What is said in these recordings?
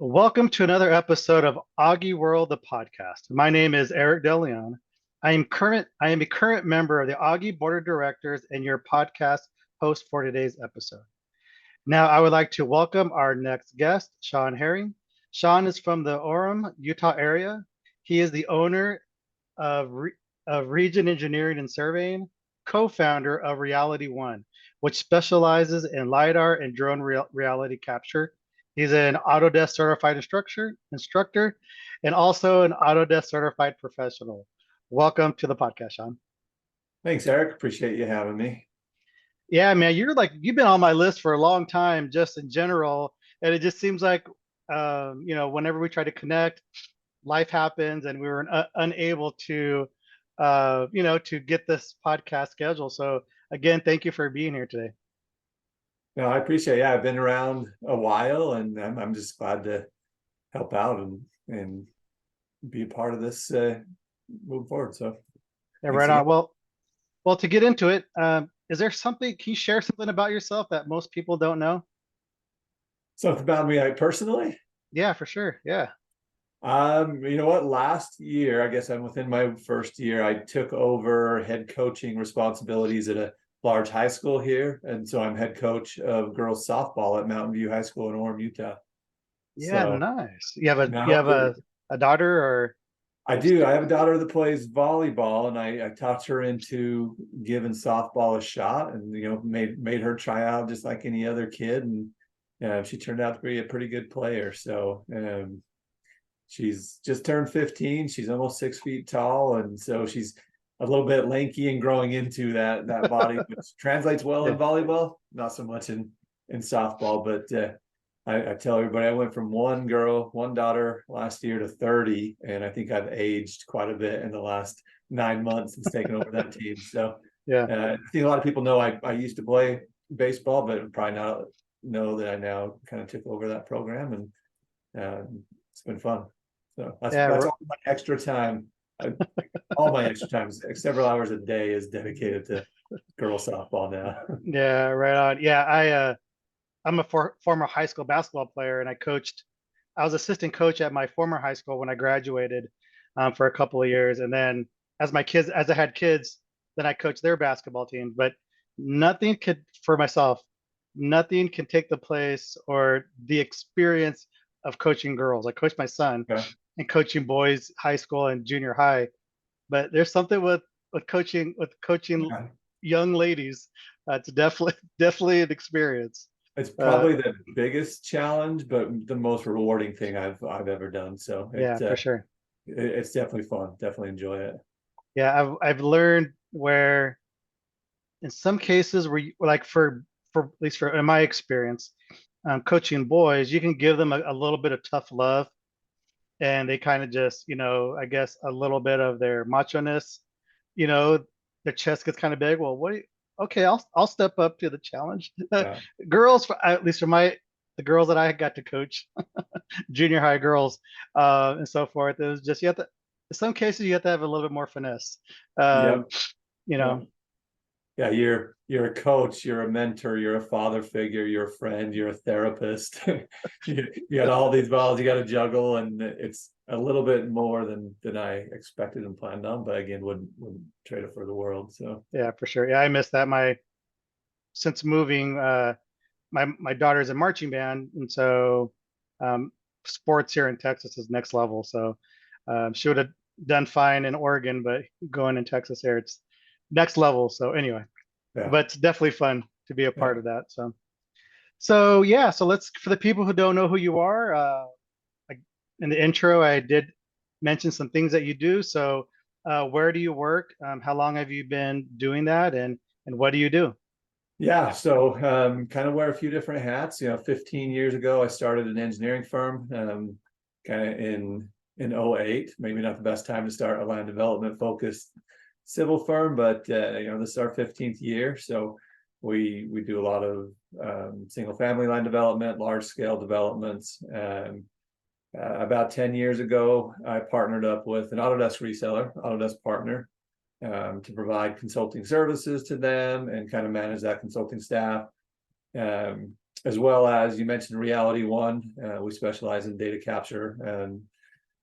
Welcome to another episode of AUGI World, the podcast. My name is Eric DeLeon. I am a current member of the AUGI Board of Directors and your podcast host for today's episode. Now, I would like to welcome our next guest, Shawn Herring. Shawn is from the Orem, Utah area. He is the owner of, of Region Engineering and Surveying, co-founder of Reality One, which specializes in LiDAR and drone reality capture. He's an Autodesk certified instructor, and also an Autodesk certified professional. Welcome to the podcast, Shawn. Thanks, Eric. Appreciate you having me. Yeah, man, you've been on my list for a long time, just in general, and it just seems like, whenever we try to connect, life happens, and we were unable to, to get this podcast scheduled. So again, thank you for being here today. No, I appreciate it. Yeah, I've been around a while, and I'm just glad to help out and be a part of this moving forward. So Yeah, thanks right again. on. Well, to get into it, is there something? Can you share something about yourself that most people don't know? Something about me, personally. Yeah, for sure. Yeah. You know what? Last year, I guess I'm within my first year, I took over head coaching responsibilities at a large high school here, and so I'm head coach of girls softball at Mountain View High School in Orem, Utah. Yeah, So nice. You have now a daughter or I just do. I have a daughter that plays volleyball, and I talked her into giving softball a shot, and made her try out just like any other kid, and she turned out to be a pretty good player. So she's just turned 15. She's almost 6 feet tall, and so she's a little bit lanky and growing into that body, which translates well yeah. in volleyball, not so much in softball. But I tell everybody I went from one daughter last year to 30, and I think I've aged quite a bit in the last 9 months since taking over that team. So Yeah. I think a lot of people know I used to play baseball, but probably not know that I now kind of took over that program, and it's been fun. So that's all my extra time. All my extra time, several hours a day, is dedicated to girls softball now. Yeah, right on. Yeah, I'm a former high school basketball player, and I was assistant coach at my former high school when I graduated, for a couple of years. And then as I had kids, then I coached their basketball team. But for myself, nothing can take the place or the experience of coaching girls. I coached my son Okay. and coaching boys, high school and junior high. But there's something with coaching Yeah. young ladies. It's definitely an experience. It's Uh, probably the biggest challenge, but the most rewarding thing I've ever done. So yeah, for sure. it's definitely fun. Definitely enjoy it. Yeah, I've learned where in some cases where like for at least for in my experience, coaching boys, you can give them a little bit of tough love, and they kind of just, I guess a little bit of their macho-ness, you know, their chest gets kind of big. Well, okay, I'll step up to the challenge. Yeah. Girls, at least for the girls that I got to coach, junior high girls, and so forth. It was just, in some cases you have to have a little bit more finesse. Um, Yep. you Yeah. know, Yeah, you're a coach, you're a mentor, you're a father figure, you're a friend, you're a therapist. You got all these balls you got to juggle, and it's a little bit more than I expected and planned on, but again, wouldn't trade it for the world. So yeah, for sure. Yeah, I missed that. Since moving, my daughter's in marching band, and so sports here in Texas is next level. So she would have done fine in Oregon, but going in Texas here, it's next level. So anyway, yeah, but it's definitely fun to be a yeah. part of that. So yeah, so let's, for the people who don't know who you are, in the intro, I did mention some things that you do. So where do you work? How long have you been doing that, and what do you do? Yeah, so kind of wear a few different hats. 15 years ago, I started an engineering firm, kind of in '08. Maybe not the best time to start a land development focused civil firm, but this is our 15th year. So we do a lot of single family land development, large scale developments. About 10 years ago, I partnered up with an Autodesk reseller, Autodesk partner, to provide consulting services to them and kind of manage that consulting staff. as well as you mentioned Reality One. We specialize in data capture and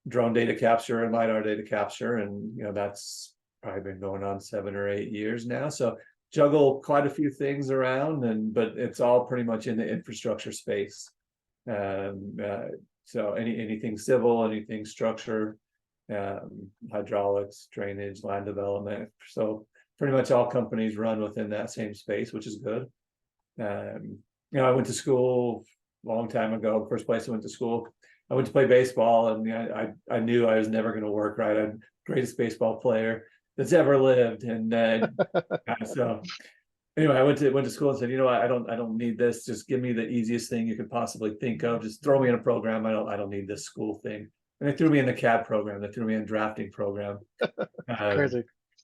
drone data capture and LiDAR data capture. And, that's probably been going on 7 or 8 years now. So juggle quite a few things around, but it's all pretty much in the infrastructure space. So anything civil, anything structure, hydraulics, drainage, land development. So pretty much all companies run within that same space, which is good. I went to school a long time ago. First place I went to school, I went to play baseball, and I knew I was never going to work right. I'm the greatest baseball player that's ever lived, and so anyway, I went to school and said, I don't need this. Just give me the easiest thing you could possibly think of. Just throw me in a program. I don't need this school thing. And they threw me in the CAD program. They threw me in drafting program. Crazy.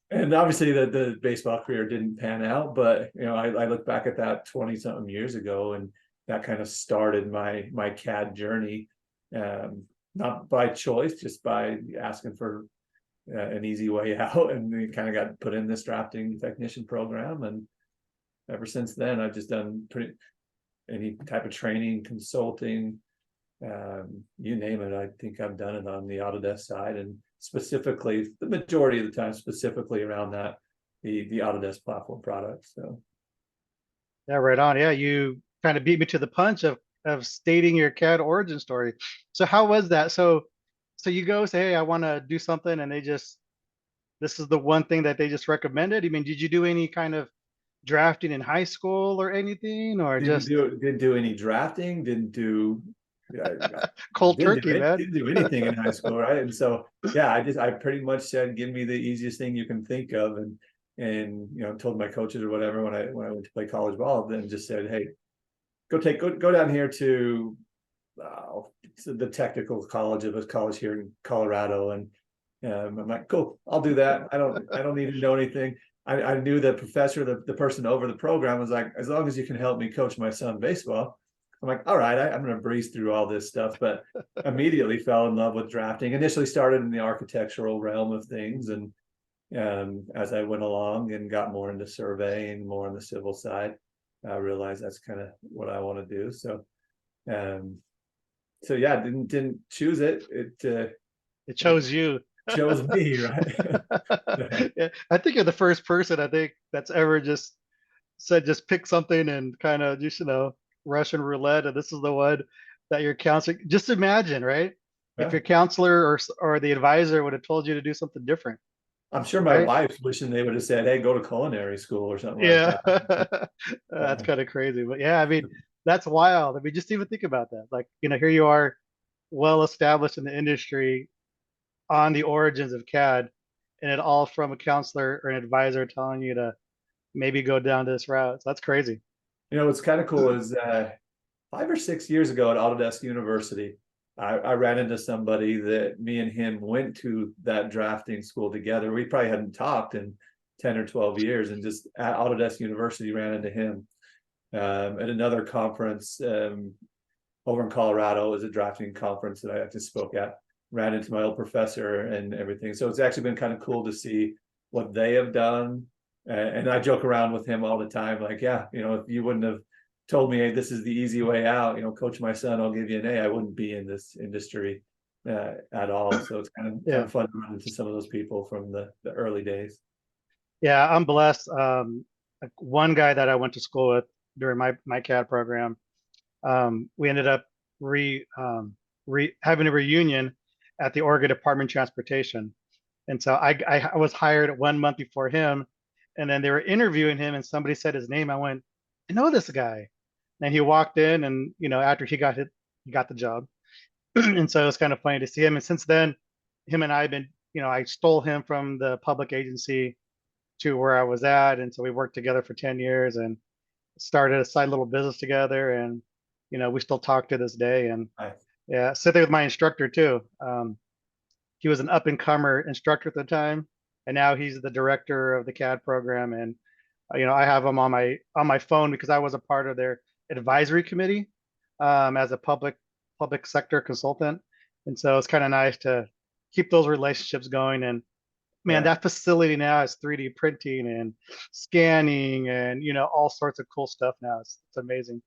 And obviously the baseball career didn't pan out, but I look back at that 20 something years ago, and that kind of started my CAD journey. Not by choice, just by asking for an easy way out, and we kind of got put in this drafting technician program. And ever since then, I've just done any type of training, consulting, you name it. I think I've done it on the Autodesk side, and specifically, the majority of the time, specifically around the Autodesk platform product. So Yeah, right on. Yeah, you kind of beat me to the punch of stating your CAD origin story. So how was that? So you go say, hey, I want to do something, and this is the one thing that they just recommended. I mean, did you do any kind of drafting in high school or anything, or didn't just do didn't do any drafting, didn't do cold turkey, man? didn't do anything in high school, right? And so yeah, I pretty much said, give me the easiest thing you can think of, and told my coaches or whatever when I went to play college ball, then just said, hey, go down here to the technical college. It was college here in Colorado, and I'm like, cool, I'll do that. I don't need to know anything. I knew the professor, the person over the program, was like, as long as you can help me coach my son baseball. I'm like, all right, I'm going to breeze through all this stuff, but immediately fell in love with drafting. Initially started in the architectural realm of things, and as I went along and got more into surveying, more on the civil side, I realized that's kind of what I want to do. So yeah, didn't choose it. It chose you. Chose me, right? Yeah, I think you're the first person I think that's ever just said just pick something and kind of just Russian roulette, and this is the one that your counselor. Just imagine, right? If Yeah. your counselor or the advisor would have told you to do something different, I'm sure my right? wife's wishing they would have said, hey, go to culinary school or something like Yeah, that. that's kind of crazy, but yeah, I mean that's wild. I mean, just even think about that. Like, here you are, well established in the industry, on the origins of CAD, and it all from a counselor or an advisor telling you to maybe go down this route. So that's crazy. What's kind of cool is 5 or 6 years ago at Autodesk University, I ran into somebody that me and him went to that drafting school together. We probably hadn't talked in 10 or 12 years, and just at Autodesk University ran into him at another conference over in Colorado. It was a drafting conference that I just spoke at. Ran into my old professor and everything. So it's actually been kind of cool to see what they have done. And I joke around with him all the time, like, yeah, if you wouldn't have told me, hey, this is the easy way out, coach my son, I'll give you an A, I wouldn't be in this industry at all. So it's kind Yeah, of fun to run into some of those people from the early days. yeah, I'm blessed. Like one guy that I went to school with during my CAD program, we ended up having a reunion at the Oregon Department of Transportation, and so I was hired 1 month before him, and then they were interviewing him, and somebody said his name. I went, I know this guy, and he walked in, and after he got the job, and so it was kind of funny to see him. And since then, him and I have been, I stole him from the public agency to where I was at, and so we worked together for 10 years and started a side little business together, and we still talk to this day. And I, yeah, sit there with my instructor too. He was an up and comer instructor at the time, and now he's the director of the CAD program. And I have him on my phone because I was a part of their advisory committee as a public sector consultant, and so it's kind of nice to keep those relationships going. And man, yeah. that facility now has 3D printing and scanning and all sorts of cool stuff now. It's amazing.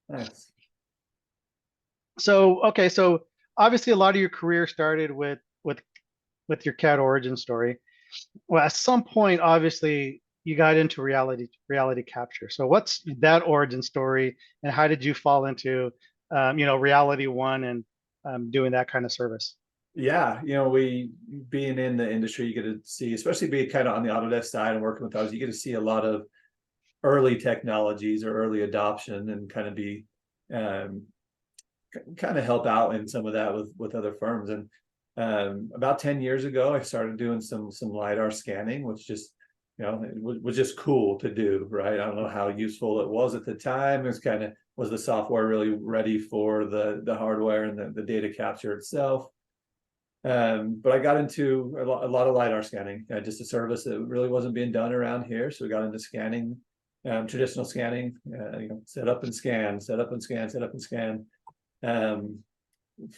Nice. So, okay, so obviously a lot of your career started with your cat origin story. Well, at some point, obviously, you got into reality capture. So, what's that origin story, and how did you fall into, reality one and doing that kind of service? Yeah, we being in the industry, you get to see, especially being kind of on the Autodesk side and working with those, you get to see a lot of early technologies or early adoption and kind of be um, kind of help out in some of that with other firms. And about 10 years ago, I started doing some LiDAR scanning, which just it was just cool to do, right? I don't know how useful it was at the time. It was kind of, was the software really ready for the hardware and the data capture itself? But I got into a lot of LiDAR scanning, just a service that really wasn't being done around here. So we got into scanning, traditional scanning, set up and scan, set up and scan, set up and scan. Um,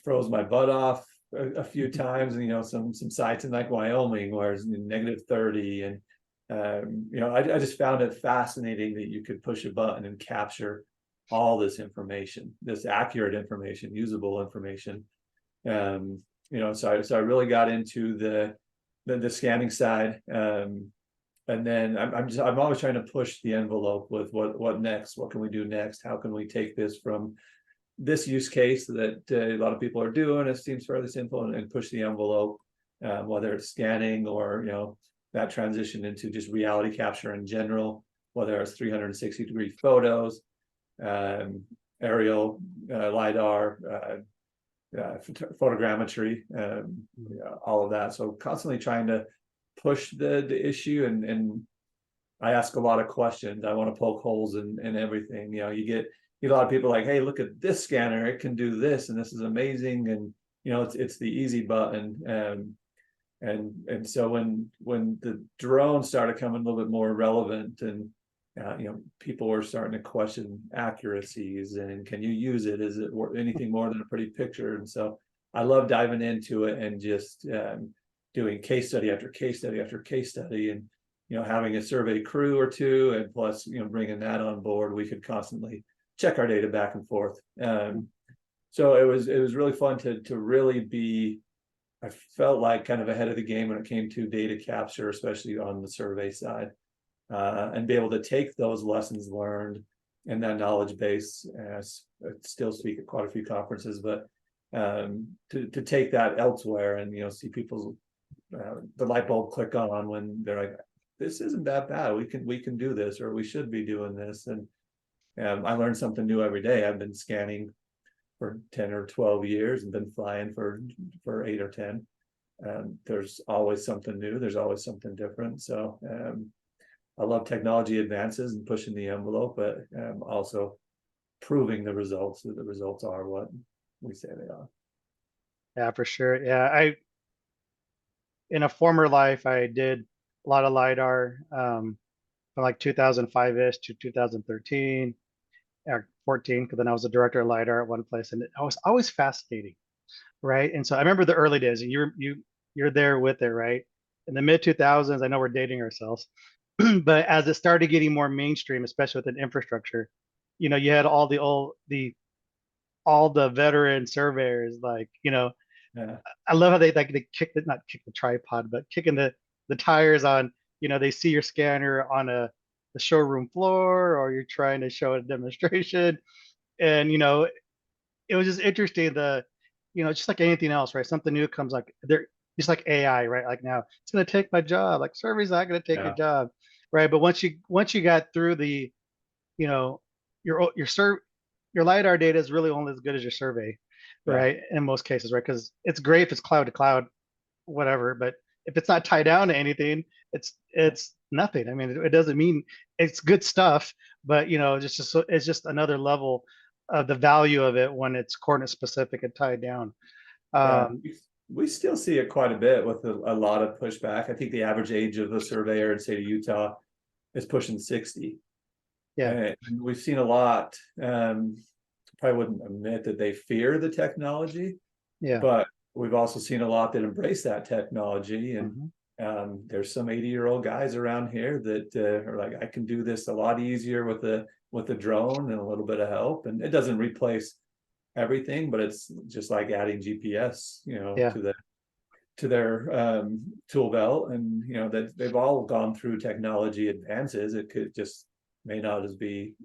Froze my butt off a few times, and some sites in like Wyoming where it's -30, and I just found it fascinating that you could push a button and capture all this information, this accurate information, usable information. So I really got into the scanning side. And then I'm always trying to push the envelope with what next, what can we do next, how can we take this from this use case that a lot of people are doing, it seems fairly simple, and push the envelope, whether it's scanning or that transition into just reality capture in general, whether it's 360-degree photos, aerial, LiDAR, photogrammetry, all of that. So constantly trying to push the issue, and I ask a lot of questions. I want to poke holes in everything. You get a lot of people like, hey, look at this scanner, it can do this, and this is amazing, and it's the easy button. And so when the drone started coming a little bit more relevant, and people were starting to question accuracies and can you use it? Is it anything more than a pretty picture? And so I love diving into it and just doing case study after case study after case study, and having a survey crew or two, and plus bringing that on board, we could constantly check our data back and forth. So it was really fun to really be, I felt like kind of ahead of the game when it came to data capture, especially on the survey side, and be able to take those lessons learned and that knowledge base. I still speak at quite a few conferences, but to take that elsewhere and see people's the light bulb click on when they're like, this isn't that bad, we can do this, or we should be doing this. And I learn something new every day. I've been scanning for 10 or 12 years and been flying for 8 or 10. There's always something new, there's always something different. So I love technology advances and pushing the envelope, but also proving the results, that the results are what we say they are. Yeah, for sure. Yeah, in a former life, I did a lot of LiDAR from like 2005-ish to 2013 or 14, because then I was a director of LiDAR at one place, and it was always fascinating, right? And so I remember the early days, and you're there with it, right? In the mid 2000s, I know we're dating ourselves, but as it started getting more mainstream, especially with an infrastructure, you had all the veteran surveyors, like, Yeah, I love how they kick not kick the tripod, but kicking the tires on, they see your scanner on the showroom floor, or you're trying to show a demonstration. And it was just interesting, just like anything else, right? Something new comes, like they're just like AI, right? Like, now it's going to take my job, like survey's not going to take your yeah, job, right? But once you got through the, you know your LiDAR data is really only as good as your survey, yeah, right? In most cases, right? Because it's great if it's cloud to cloud, whatever, but if it's not tied down to anything, it's nothing. I mean, it doesn't mean it's good stuff, but it's just another level of the value of it when it's coordinate specific and tied down. yeah. Um, We still see it quite a bit with a lot of pushback. I think the average age of a surveyor in the state of Utah is pushing 60. yeah, And we've seen a lot, probably wouldn't admit that they fear the technology, yeah, but we've also seen a lot that embrace that technology. And mhm, There's some 80-year-old guys around here that are like, I can do this a lot easier with a drone and a little bit of help. And it doesn't replace everything, but it's just like adding GPS, Yeah. to their tool belt. And that they've all gone through technology advances. It could just may not as be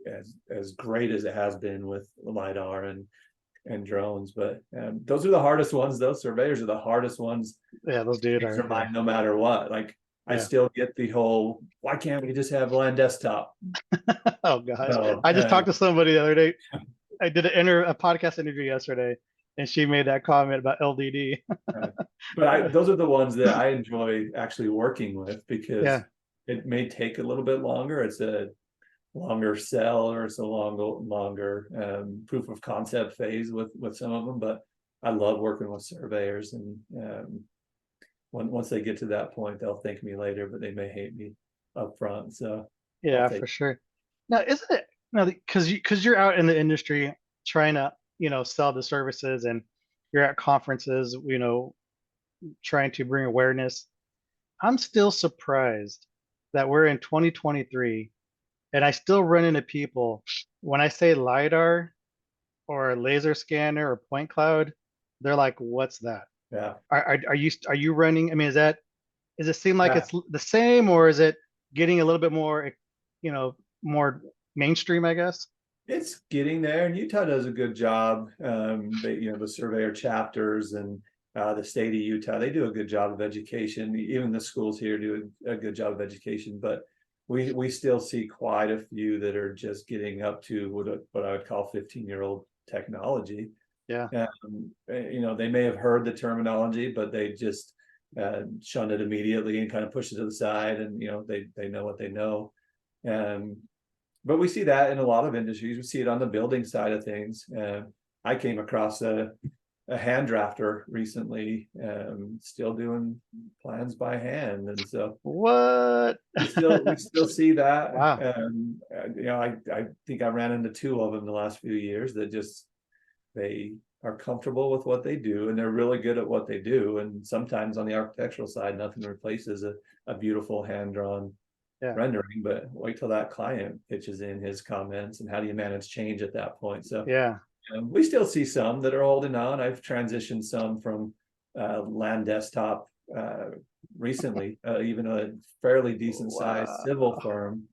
as great as it has been with LiDAR and drones, but those are the hardest ones. Those surveyors are the hardest ones Yeah, those to dude change are. their Yeah. mind no matter what. Like I Yeah. still get the whole, why can't we just have land desktop? Oh gosh. No, I just talked to somebody the other day. I did a podcast interview yesterday, and she made that comment about LDD. but those are the ones that I enjoy actually working with because Yeah. it may take a little bit longer. It's a longer sell, or it's a longer proof of concept phase with some of them. But I love working with surveyors, and once they get to that point, they'll thank me later, but they may hate me up front. So I'll Yeah, take. for sure. Now, isn't it now because you're out in the industry trying to sell the services, and you're at conferences, trying to bring awareness. I'm still surprised that we're in 2023, and I still run into people when I say LiDAR or laser scanner or point cloud, they're like, "What's that?" Yeah, Are you running? I mean, does it seem like yeah. it's the same, or is it getting a little bit more, more mainstream, I guess? It's getting there, and Utah does a good job. The surveyor chapters and the state of Utah, they do a good job of education. Even the schools here do a good job of education, but we still see quite a few that are just getting up to what I would call 15-year-old technology. Yeah, They may have heard the terminology, but they just shun it immediately and kind of push it to the side, and they know what they know. Um, but we see that in a lot of industries. We see it on the building side of things. I came across a hand drafter recently, still doing plans by hand, and so what? we still see that. Wow. I think I ran into two of them the last few years that just they are comfortable with what they do, and they're really good at what they do. And sometimes on the architectural side, nothing replaces a beautiful hand drawn Yeah, rendering. But wait till that client pitches in his comments, and how do you manage change at that point? So yeah. we still see some that are holding on. I've transitioned some from land desktop recently, even a fairly decent sized civil Wow. firm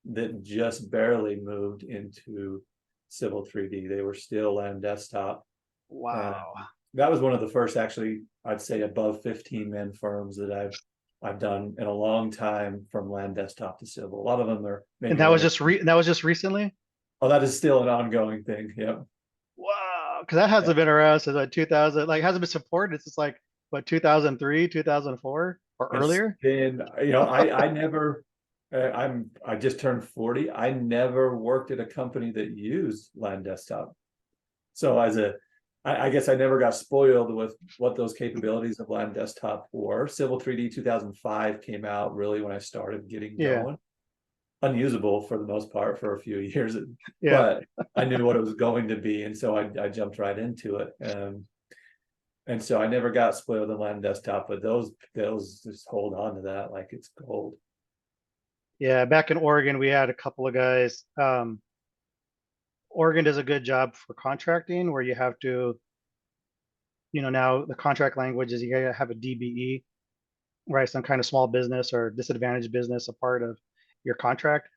that just barely moved into civil 3D. They were still land desktop. And Wow. that was one of the first, actually, I'd say above 15 man firms that I've done in a long time, from land desktop to civil. A lot of them are And maybe that was only. just recently? Oh, that is still an ongoing thing. Yep. Wow. Because that hasn't been around since like 2000, like hasn't been supported. It's just like what, 2003, 2004 or It's earlier? been, I never, I just turned 40. I never worked at a company that used land desktop. So I guess I never got spoiled with what those capabilities of land desktop were. Civil 3D 2005 came out really when I started getting Yeah. going. Unusable for the most part for a few years, Yeah. but I knew what it was going to be, and so I jumped right into it. And so I never got spoiled in land desktop, but those just hold on to that like it's gold. Yeah. Back in Oregon, we had a couple of guys. Oregon does a good job for contracting where you have to, now the contract language is you gotta have a DBE, right? Some kind of small business or disadvantaged business, a part of your contract.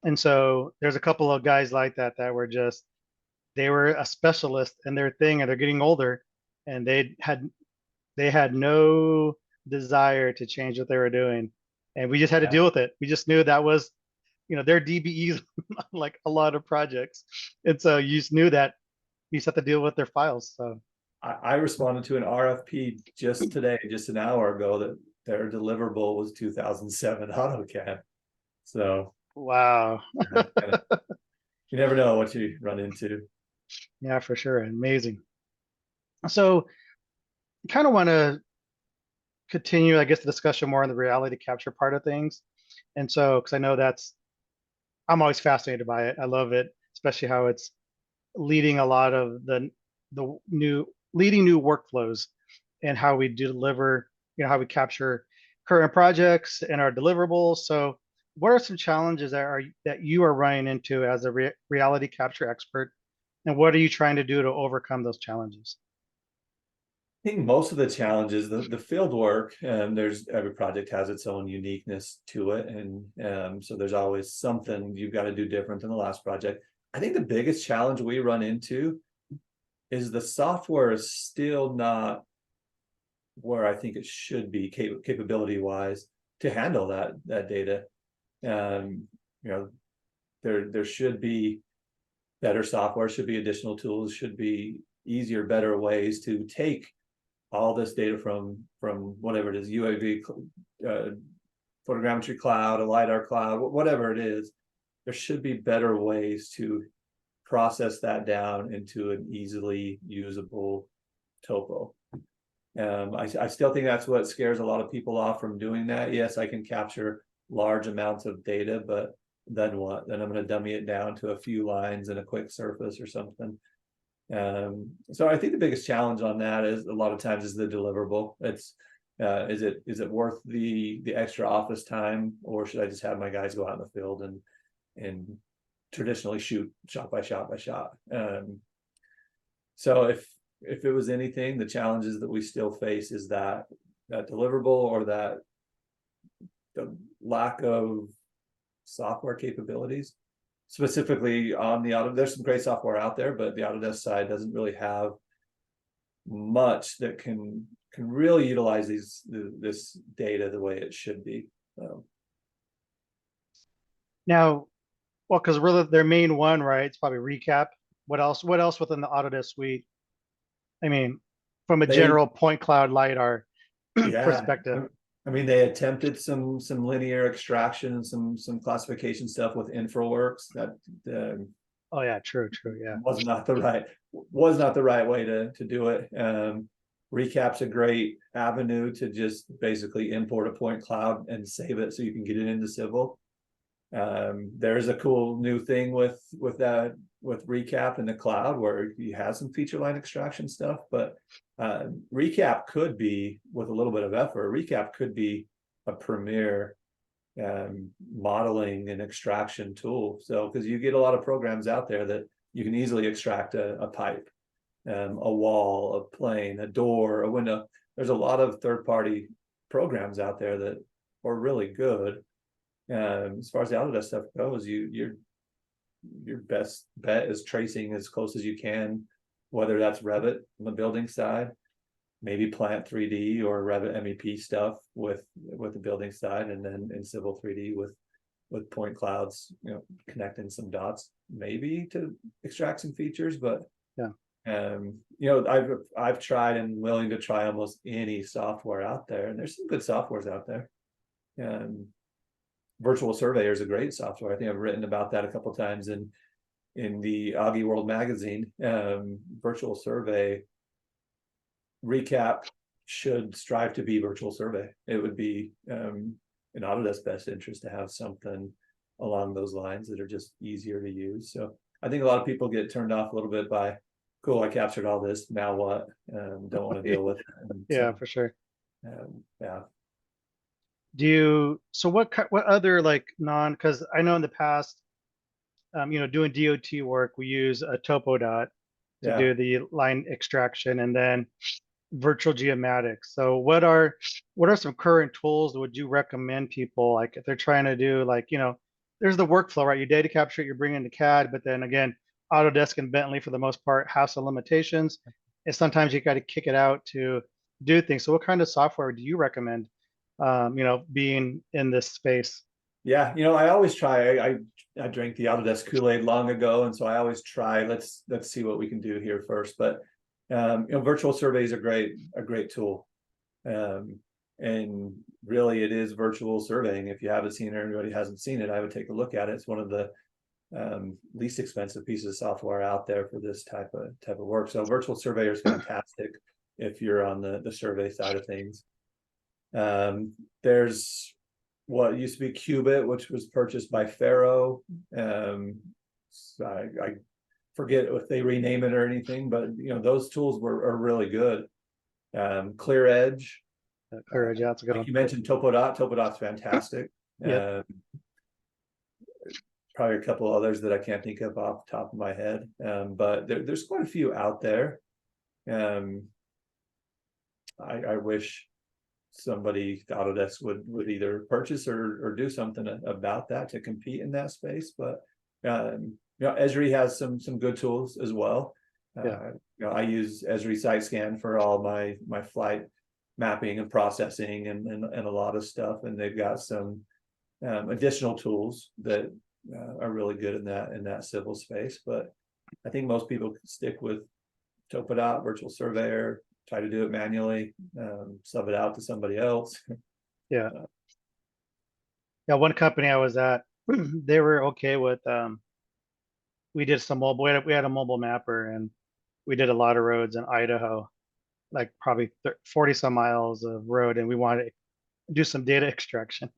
And so there's a couple of guys like that were just, they were a specialist in their thing, and they're getting older, and they had no desire to change what they were doing. And we just had to Yeah. deal with it. We just knew that was, their DBEs on like a lot of projects. And so you just knew that you just have to deal with their files. So I responded to an RFP just today, just an hour ago, that their deliverable was 2007 AutoCAD. So wow. you never know what you run into. Yeah, for sure. Amazing. So kind of want to continue, I guess, the discussion more on the reality capture part of things. And so, because I know I'm always fascinated by it. I love it, especially how it's leading a lot of the new leading new workflows, and how we deliver, how we capture. current projects and our deliverables. So, what are some challenges that you are running into as a reality capture expert, and what are you trying to do to overcome those challenges? I think most of the challenges, the field work, there's every project has its own uniqueness to it, and so there's always something you've got to do different than the last project. I think the biggest challenge we run into is the software is still not where I think it should be capability wise to handle that data. You know, there should be better software, should be additional tools, should be easier, better ways to take all this data from whatever it is, UAV, photogrammetry cloud, a LiDAR cloud, whatever it is. There should be better ways to process that down into an easily usable topo. I still think that's what scares a lot of people off from doing that. Yes, I can capture large amounts of data, but then what? Then I'm going to dummy it down to a few lines and a quick surface or something. So I think the biggest challenge on that is a lot of times is the deliverable. It's is it worth the extra office time, or should I just have my guys go out in the field and traditionally shoot shot by shot by shot? So if it was anything, the challenges that we still face is that deliverable, or that the lack of software capabilities. Specifically on the auto, there's some great software out there, but the Autodesk side doesn't really have much that can really utilize this data the way it should be. Now, well, because really their main one, right? It's probably recap. What else? What else within the Autodesk suite? I mean, from a They general point cloud lidar Yeah, perspective. I mean, they attempted some linear extraction and some classification stuff with InfraWorks that Oh yeah, true, yeah. was not the right way to do it. Recap's a great avenue to just basically import a point cloud and save it so you can get it into Civil. There's a cool new thing with recap in the cloud where you have some feature line extraction stuff, but recap could be, with a little bit of effort, recap could be a premier modeling and extraction tool. So because you get a lot of programs out there that you can easily extract a pipe, a wall, a plane, a door, a window. There's a lot of third-party programs out there that are really good. As far as the Autodesk stuff goes, your best bet is tracing as close as you can, whether that's Revit on the building side, maybe Plant 3D or Revit MEP stuff with the building side, and then in Civil 3D with point clouds, connecting some dots, maybe to extract some features. But yeah, I've tried and willing to try almost any software out there, and there's some good softwares out there. Virtual Surveyor is a great software. I think I've written about that a couple of times in the AUGI World magazine. Virtual Survey recap should strive to be Virtual Survey. It would be in Autodesk best interest to have something along those lines that are just easier to use. So I think a lot of people get turned off a little bit by, cool, I captured all this, now what? Don't want to deal with it. yeah, for sure. Yeah. So what other like because I know in the past, doing DOT work, we use a TopoDot to Yeah. do the line extraction, and then virtual geomatics. So what are some current tools that would you recommend people, like if they're trying to do, like, there's the workflow, right? You data capture it, you're bringing to CAD, but then again, Autodesk and Bentley for the most part have some limitations, and sometimes you got to kick it out to do things. So what kind of software do you recommend, being in this space? Yeah, I always try. I drank the Autodesk Kool-Aid long ago, and so I always try. Let's see what we can do here first. But virtual surveys are a great tool, and really it is virtual surveying. If you haven't seen it, or anybody hasn't seen it, I would take a look at it. It's one of the least expensive pieces of software out there for this type of work. So virtual surveyor is fantastic if you're on the survey side of things. There's what used to be Qubit, which was purchased by Faro. So I forget if they rename it or anything, but those tools are really good. Clear Edge, Clear Edge, yeah, that's a good Like one. you mentioned, Topodot's fantastic. Yep. Probably a couple others that I can't think of off the top of my head. But there's quite a few out there. Um, I wish somebody, Autodesk would either purchase or do something about that to compete in that space. But Esri has some good tools as well. Yeah. I use Esri SiteScan for all my flight mapping and processing and a lot of stuff, and they've got some additional tools that are really good in that civil space. But I think most people stick with Topodot, Virtual Surveyor, try to do it manually, sub it out to somebody else. Yeah. Yeah. One company I was at, they were okay with, we did some mobile, we had a mobile mapper, and we did a lot of roads in Idaho, like probably 40 some miles of road. And we wanted to do some data extraction,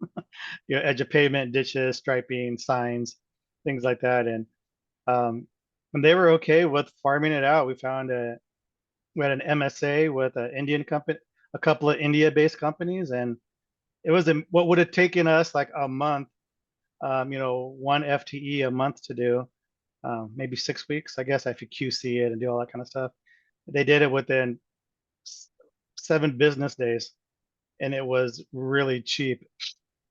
edge of pavement, ditches, striping, signs, things like that. Um, and they were okay with farming it out. We had an MSA with an Indian company, a couple of India-based companies, and it was what would have taken us like a month, one FTE a month to do, maybe 6 weeks, I guess, if you QC it and do all that kind of stuff. They did it within 7 business days, and it was really cheap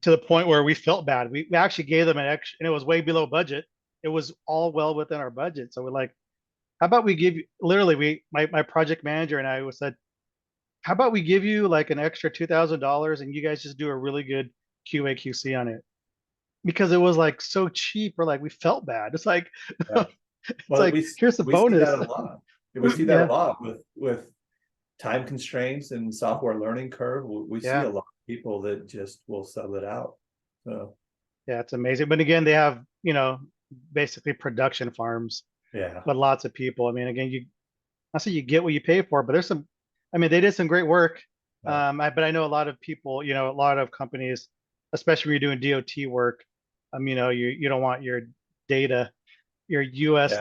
to the point where we felt bad. We actually gave them an extra, and it was way below budget. It was all well within our budget. So we're like, how about we give you, literally, my project manager and I said, how about we give you like an extra $2,000 and you guys just do a really good QA QC on it? Because it was like so cheap. We're like, we felt bad. It's like, Yeah. it's like, here's the we see bonus. that a lot. We see that a Yeah. lot with time constraints and software learning curve. We see Yeah. a lot of people that just will sub it out. So Yeah. It's amazing. But again, they have, basically production farms, yeah, but lots of people. I mean, again, I say you get what you pay for, but I mean, they did some great work. yeah, But I know a lot of people, a lot of companies, especially when you're doing DOT work, you don't want your data, your US,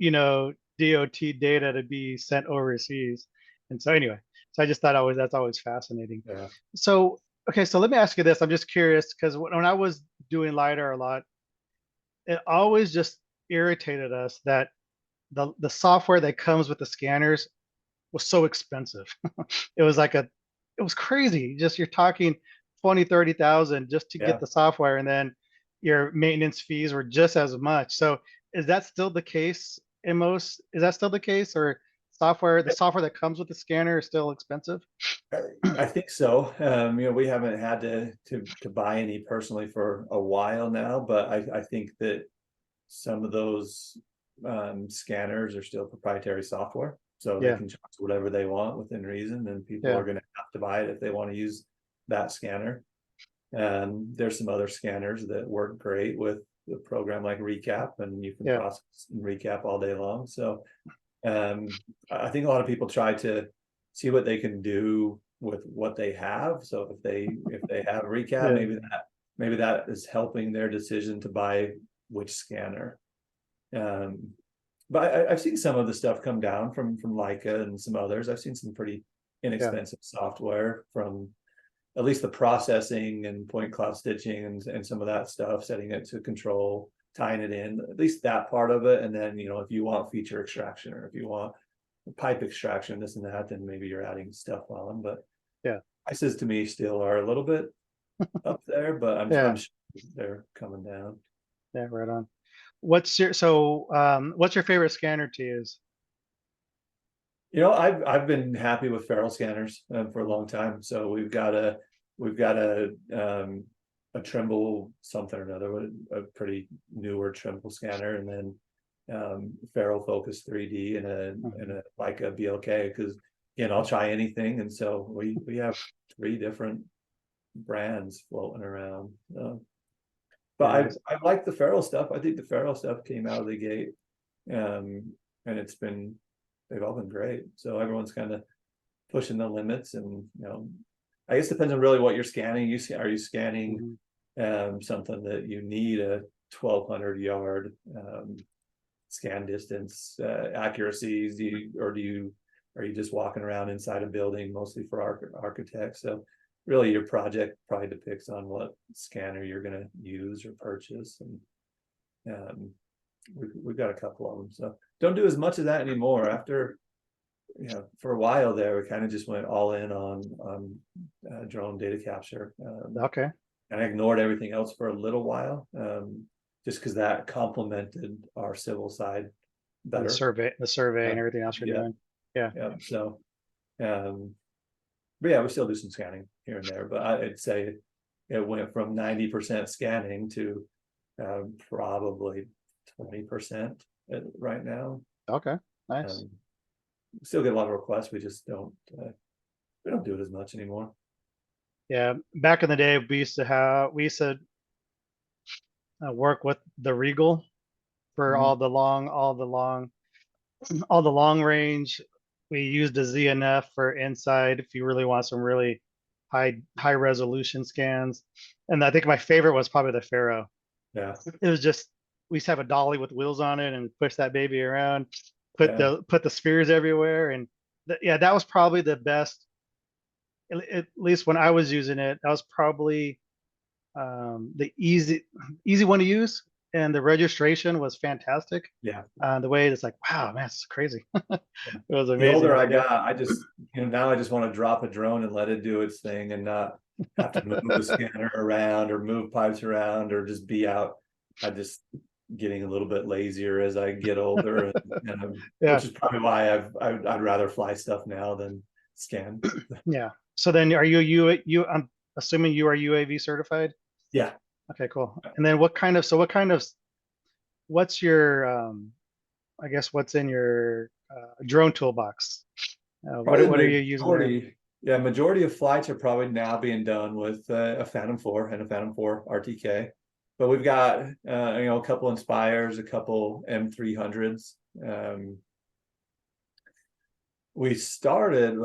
yeah. DOT data to be sent overseas. And so anyway, so I just thought that's always fascinating. Yeah. So, okay, so let me ask you this. I'm just curious because when I was doing LiDAR a lot, it always just irritated us that the software that comes with the scanners was so expensive. It was like it was crazy. Just you're talking 20, 30,000 just to get Yeah. the software, and then your maintenance fees were just as much. So is that still the case in most? Is that still the case, or the software that comes with the scanner is still expensive? I think so. We haven't had to buy any personally for a while now, but I think that some of those scanners are still proprietary software, so they Yeah, can charge whatever they want within reason, and people yeah, are going to have to buy it if they want to use that scanner. And there's some other scanners that work great with a program like Recap, and you can yeah, process and recap all day long. So I think a lot of people try to see what they can do with what they have. So if they have Recap, yeah, maybe that is helping their decision to buy which scanner. But I've seen some of the stuff come down from Leica and some others. I've seen some pretty yeah, inexpensive software from at least the processing and point cloud stitching and some of that stuff, setting it to control, tying it in, at least that part of it. And then, if you want feature extraction or if you want pipe extraction, this and that, then maybe you're adding stuff on. But yeah, prices to me still are a little bit up there, but I'm yeah, sure they're coming down. yeah. Right on. What's your favorite scanner to use? I've been happy with ferrule scanners for a long time. So we've got a Trimble something or another, a pretty newer Trimble scanner, and then ferrule focus 3D and a like a BLK, because I'll try anything, and so we have 3 different brands floating around. But Yeah, nice. I like the ferrule stuff. I think the ferrule stuff came out of the gate, and they've all been great. So everyone's kind of pushing the limits, and I guess it depends on really what you're scanning. Are you scanning Mhm. something that you need a 1,200 yard scan distance accuracies? Are you just walking around inside a building, mostly for architects? So really your project probably depicts on what scanner you're going to use or purchase. And we've got a couple of them, so don't do as much of that anymore. After, for a while there, we kind of just went all in on drone data capture. Okay. And I ignored everything else for a little while, just because that complemented our civil side better. The survey and everything else you're doing. Yeah. So, but yeah, we still do some scanning here and there, but I'd say it went from 90% scanning to probably 20% right now. Okay, nice. Still get a lot of requests. We just don't do it as much anymore. Yeah, back in the day, we used to work with the Regal for all the long range. We used the ZNF for inside if you really want some really high resolution scans. And I think my favorite was probably the Pharaoh. Yeah, It was just, we used to have a dolly with wheels on it and push that baby around, put the spheres everywhere, and that was probably the best. At least when I was using it, that was probably the easy one to use, and the registration was fantastic. Yeah. The way it's like, wow, man, it's crazy. It was The amazing. older I got, I just, now I just want to drop a drone and let it do its thing and not have to move the scanner around or move pipes around or just be out. I just getting a little bit lazier as I get older, which is probably why I'd rather fly stuff now than scan. Yeah. So then, are you? I'm assuming you are UAV certified. Yeah. Okay, cool. And then what's your I guess what's in your drone toolbox? What are you using there? Yeah, majority of flights are probably now being done with a Phantom 4 and a Phantom 4 RTK, but we've got a couple Inspires, a couple M300s. We started,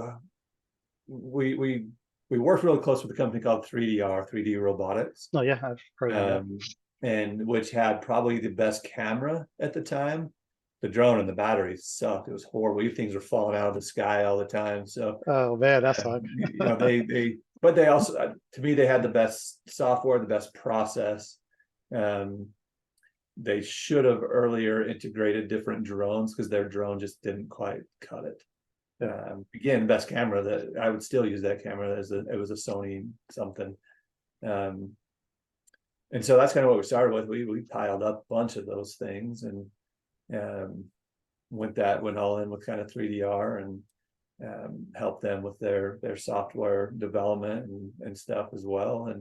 we worked really close with a company called 3D Robotics. Oh yeah, I've heard of that. And which had probably the best camera at the time. The drone and the batteries sucked. It was horrible. These things were falling out of the sky all the time. So, oh man, that sucked. but they also, to me, they had the best software, the best process. They should have earlier integrated different drones because their drone just didn't quite cut it. Again, the best camera, that I would still use that camera, it was a Sony something. And so that's kind of what we started with. We piled up a bunch of those things and went all in with kind of 3DR and helped them with their software development and stuff as well.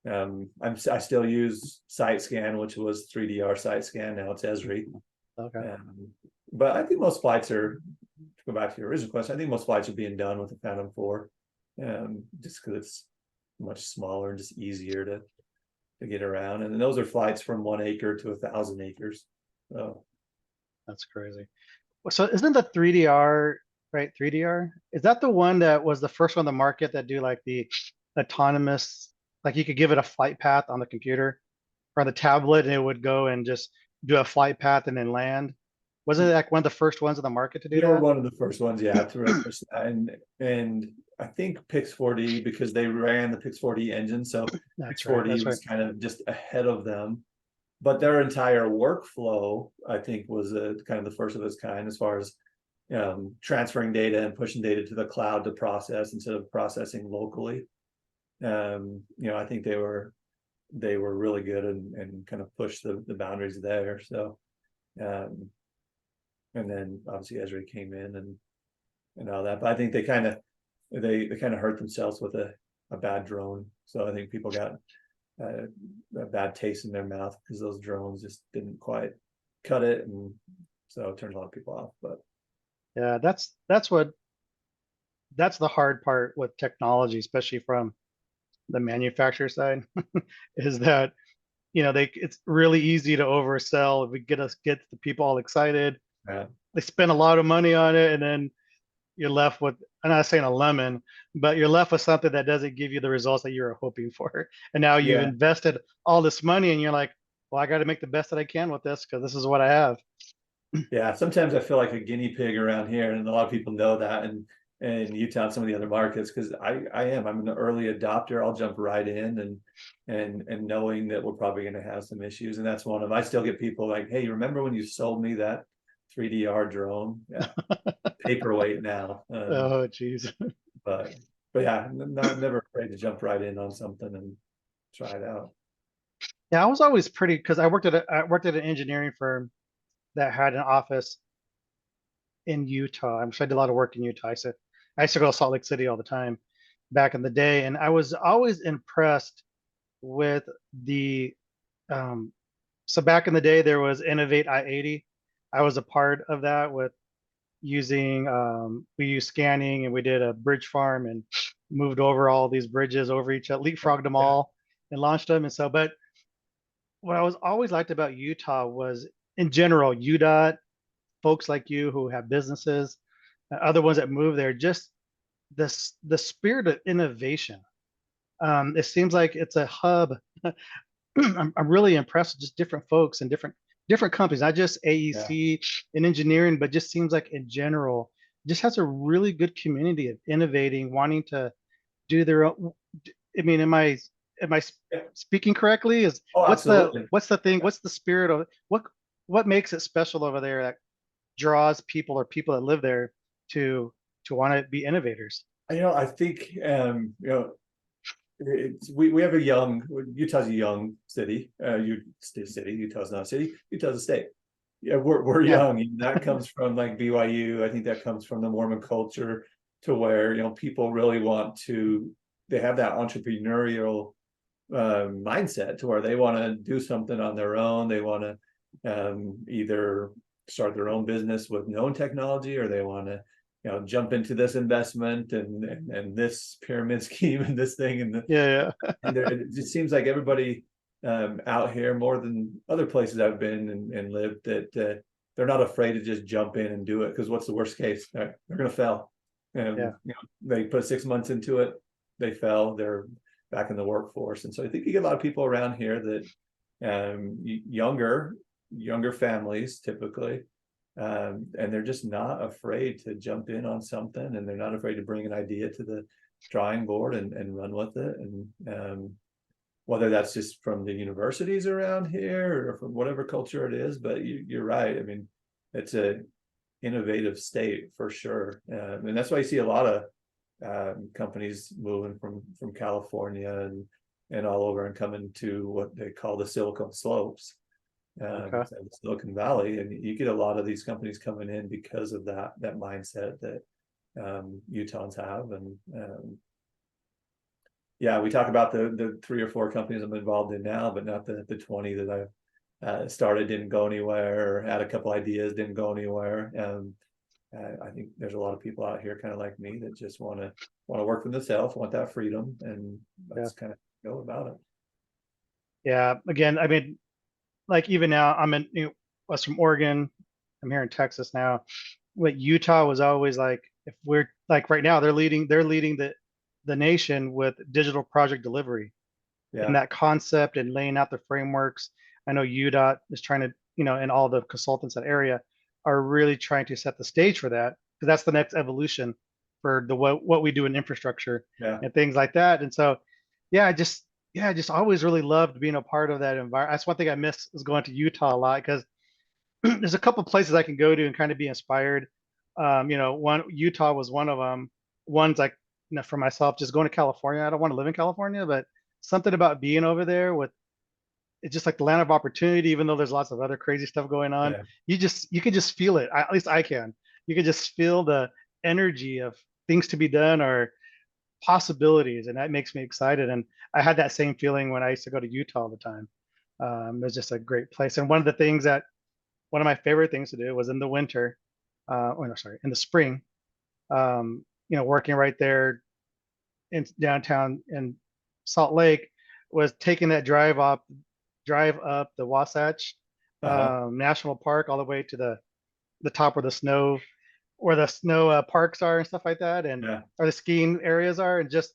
And I still use SiteScan, which was 3DR SiteScan. Now it's Esri. Okay. But I think most flights are, to go back to your original question, I think most flights are being done with the Phantom 4, just because it's much smaller and just easier to get around. And those are flights from 1 acre to 1,000 acres. So that's crazy. So isn't the 3DR, right? 3DR, is that the one that was the first one on the market that do like the autonomous, like you could give it a flight path on the computer or on the tablet and it would go and just do a flight path and then land? Wasn't it like one of the first ones on the market to do that? They were one of the first ones, yeah, to reverse that. And I think Pix4D, because they ran the Pix4D engine, so Pix4D was kind of just ahead of them. But their entire workflow, I think, was kind of the first of its kind as far as transferring data and pushing data to the cloud to process instead of processing locally. I think they were really good and kind of pushed the boundaries there. So, and then obviously Esri came in and all that. But I think they kind of hurt themselves with a bad drone. So I think people got a bad taste in their mouth because those drones just didn't quite cut it, and so it turned a lot of people off. But yeah, that's the hard part with technology, especially from the manufacturer side, is that it's really easy to oversell. If we get the people all excited, they spend a lot of money on it, and then you're left with, I'm not saying a lemon, but you're left with something that doesn't give you the results that you were hoping for. And now you've invested all this money and you're like, well, I got to make the best that I can with this because this is what I have. Yeah, sometimes I feel like a guinea pig around here, and a lot of people know that. And in Utah and some of the other markets, because I'm an early adopter. I'll jump right in, and knowing that we're probably going to have some issues, and that's one of I still get people like, hey, you remember when you sold me that 3DR drone? Yeah, paperweight now. Oh, geez. But but yeah, not never afraid to jump right in on something and try it out. Yeah, I was always pretty because I worked at an engineering firm that had an office in Utah. I did a lot of work in Utah. I used to go to Salt Lake City all the time back in the day, and I was always impressed with the um, so back in the day there was Innovate I-80. I was a part of that with using we used scanning, and we did a bridge farm and moved over all these bridges over each other, leapfrogged them Yeah, all and launched them. And so, but what I was always liked about Utah was in general, UDOT, folks like you who have businesses, other ones that move there, just the spirit of innovation. It seems like it's a hub. I'm really impressed with just different folks and different companies, not just yeah, AEC in engineering, but just seems like in general, just has a really good community of innovating, wanting to do their own. I mean, am I yeah. speaking correctly? Is Oh, absolutely. what's the thing? What's the spirit of what makes it special over there that draws people or people that live there to want to be innovators? I think we have a young Utah's a young city. Utah's not a city. Utah's a state. Yeah, we're Yeah, young. And that comes from like BYU. I think that comes from the Mormon culture, to where people really want to. They have that entrepreneurial mindset to where they want to do something on their own. They want to either start their own business with known technology, or they want to jump into this investment and this pyramid scheme and this thing yeah, yeah, and there, it just seems like everybody out here, more than other places I've been and lived, that they're not afraid to just jump in and do it, because what's the worst case? They're going to fail. And yeah. they put 6 months into it, they fell, they're back in the workforce. And so I think you get a lot of people around here that younger families typically, and they're just not afraid to jump in on something, and they're not afraid to bring an idea to the drawing board and run with it. And whether that's just from the universities around here or from whatever culture it is, but you're right. I mean, it's a innovative state for sure, and that's why you see a lot of companies moving from California and all over and coming to what they call the Silicon Slopes, Okay. the Silicon Valley, and you get a lot of these companies coming in because of that mindset that Utahns have. And yeah, we talk about the 3 or 4 companies I'm involved in now, but not the 20 that I've started, didn't go anywhere, or had a couple ideas, didn't go anywhere. I think there's a lot of people out here kind of like me that just want to work for themselves, want that freedom, and Yeah. that's kind of go about it. Yeah. Again, I mean, like even now, I was from Oregon. I'm here in Texas now. But Utah was always like, if we're like right now, they're leading the nation with digital project delivery and Yeah, that concept and laying out the frameworks. I know UDOT is trying to, and all the consultants in that area are really trying to set the stage for that, because that's the next evolution for what we do in infrastructure yeah, and things like that. And so, yeah, I just always really loved being a part of that environment. That's one thing I miss is going to Utah a lot, because there's a couple places I can go to and kind of be inspired. One Utah was one of them. One's like, for myself, just going to California. I don't want to live in California, but something about being over there with it's just like the land of opportunity, even though there's lots of other crazy stuff going on. yeah, You can just feel it. At least I can. You can just feel the energy of things to be done or possibilities, and that makes me excited. And I had that same feeling when I used to go to Utah all the time. It's just a great place. And one of my favorite things to do was in the winter, or no, sorry, in the spring. Working right there in downtown in Salt Lake was taking that drive up the Wasatch uh-huh, National Park all the way to the top where the snow parks are and stuff like that, and yeah, or the skiing areas are, and just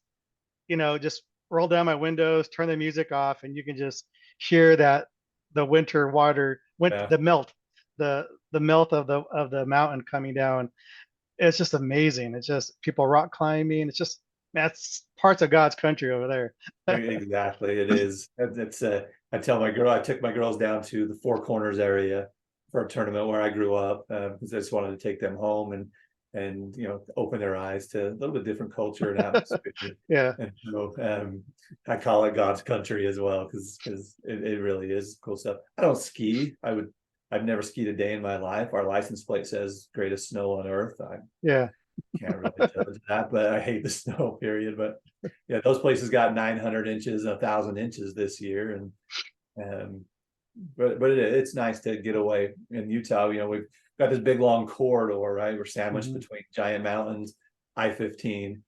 roll down my windows, turn the music off, and you can just hear that the winter water, yeah, the melt of the mountain coming down. it's just amazing. It's just people rock climbing. It's just that's parts of God's country over there. Exactly, it is. It's I tell my girl, I took my girls down to the Four Corners area for a tournament where I grew up, because I just wanted to take them home and open their eyes to a little bit different culture and atmosphere. Yeah, And so I call it God's country as well, because it really is cool stuff. I don't ski. I've never skied a day in my life. Our license plate says greatest snow on earth. I yeah, can't really judge that, but I hate the snow, period. But yeah, those places got 900 inches, 1,000 inches this year, and but it's nice to get away in Utah. We've got this big long corridor, right? We're sandwiched hmm between giant mountains, I-15,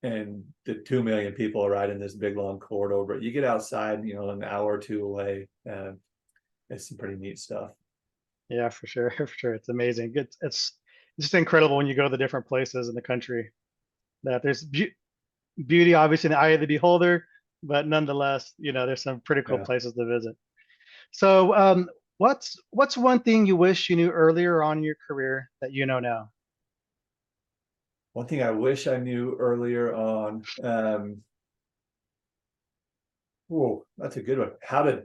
and the 2 million people are right in this big long corridor. But you get outside, an hour or two away, it's some pretty neat stuff. yeah, for sure, for sure. It's amazing. It's just incredible when you go to the different places in the country. That there's beauty, obviously, in the eye of the beholder, but nonetheless, there's some pretty cool Yeah. places to visit. So, what's one thing you wish you knew earlier on in your career that you know now? One thing I wish I knew earlier on, oh, that's a good one. How to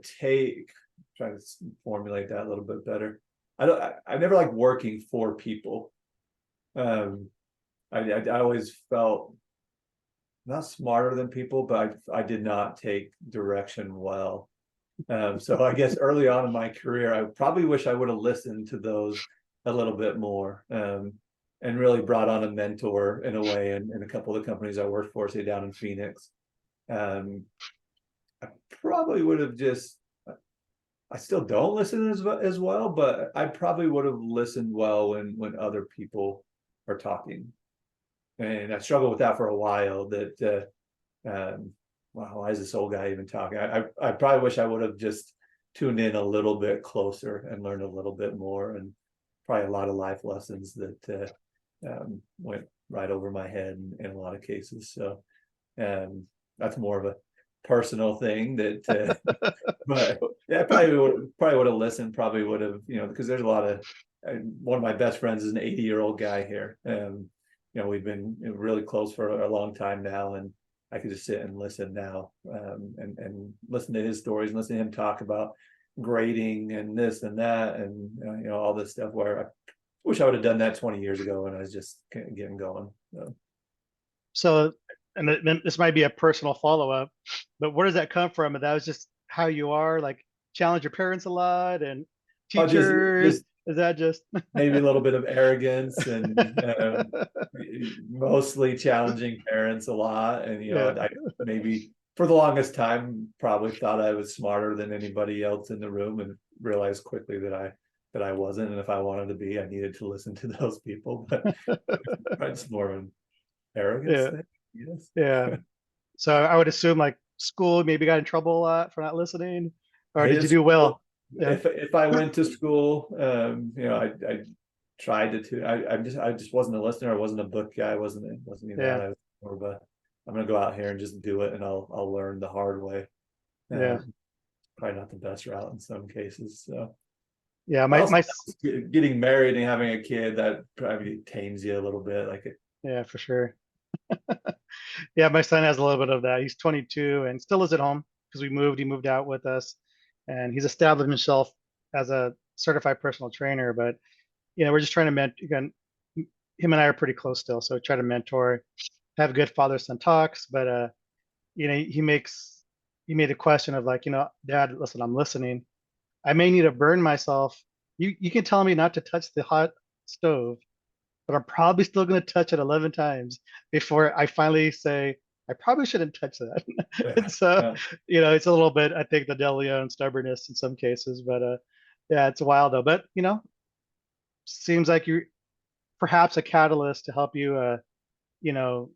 try to formulate that a little bit better. I never like working for people. Um, I always felt not smarter than people, but I did not take direction well. So I guess early on in my career, I probably wish I would have listened to those a little bit more, and really brought on a mentor in a way in a couple of the companies I worked for, say down in Phoenix. Um, I probably would have just, I still don't listen as well, but I probably would have listened well when other people are talking. And I struggled with that for a while. Wow, why is this old guy even talking? I probably wish I would have just tuned in a little bit closer and learned a little bit more, and probably a lot of life lessons that went right over my head in a lot of cases. So that's more of a personal thing that but yeah, probably would have listened, probably would have, because there's a lot of, one of my best friends is an 80-year-old guy here. We've been really close for a long time now, and I could just sit and listen now, and listen to his stories and listen to him talk about grading and this and that, and all this stuff, where I wish I would have done that 20 years ago when I was just getting going. So. So, and this might be a personal follow up, but where does that come from? And that was just how you are, like challenge your parents a lot and Oh, just teachers. just Is that just? maybe a little bit of arrogance, and mostly challenging parents a lot. And Yeah, I maybe for the longest time probably thought I was smarter than anybody else in the room, and realized quickly that I wasn't. And if I wanted to be, I needed to listen to those people. But it's more of an arrogance yeah, thing, yes. yeah. So I would assume like school maybe got in trouble a lot for not listening, or did Hated you do school. well? Yeah, If I went to school, I tried to. I just wasn't a listener. I wasn't a book guy. I wasn't even that. yeah, I was more of a, I'm gonna go out here and just do it, and I'll learn the hard way. yeah, Probably not the best route in some cases. So yeah. also getting married and having a kid, that probably tames you a little bit. Like it. Yeah, for sure. Yeah, my son has a little bit of that. He's 22 and still lives at home because we moved. He moved out with us, and he's established himself as a certified personal trainer. But we're just trying to again. Him and I are pretty close still, so try to mentor, have good father-son talks. But he made a question of like, Dad, listen, I'm listening. I may need to burn myself. You can tell me not to touch the hot stove, but I'm probably still going to touch it 11 times before I finally say, I probably shouldn't touch that. Yeah, And so, yeah. it's a little bit, I think, the Delio and stubbornness in some cases, but yeah, it's wild though. But, seems like you're perhaps a catalyst to help you, you know,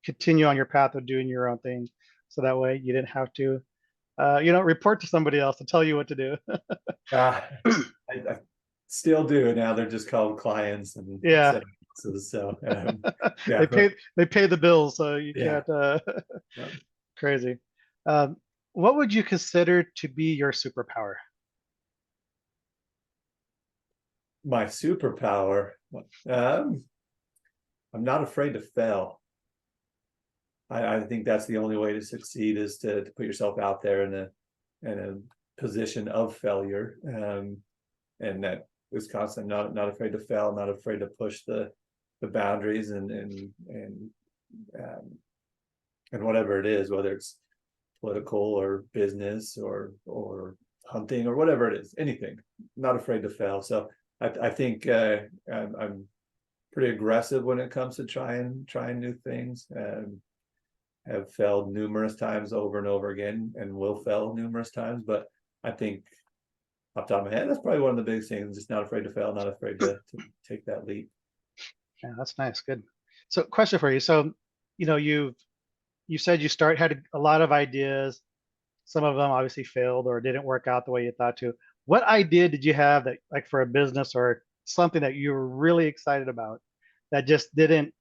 continue on your path of doing your own thing. So that way you didn't have to, report to somebody else to tell you what to do. Uh, I still do now. They're just called clients and Yeah. instead of bosses. So yeah, They pay the bills, so you yeah. can't, Yeah. crazy. Um, what would you consider to be your superpower? My superpower. Um, I'm not afraid to fail. I think that's the only way to succeed, is to put yourself out there in a position of failure. And that is constant, not afraid to fail, not afraid to push the boundaries and whatever it is, whether it's political or business or hunting or whatever it is, anything, not afraid to fail. So I think I'm pretty aggressive when it comes to trying new things. Have failed numerous times over and over again, and will fail numerous times. But I think off the top of my head, that's probably one of the biggest things. Just not afraid to fail, not afraid to take that leap. Yeah, that's nice. Good. So, question for you. So, you said you had a lot of ideas. Some of them obviously failed or didn't work out the way you thought to. What idea did you have that, like, for a business or something that you were really excited about that just didn't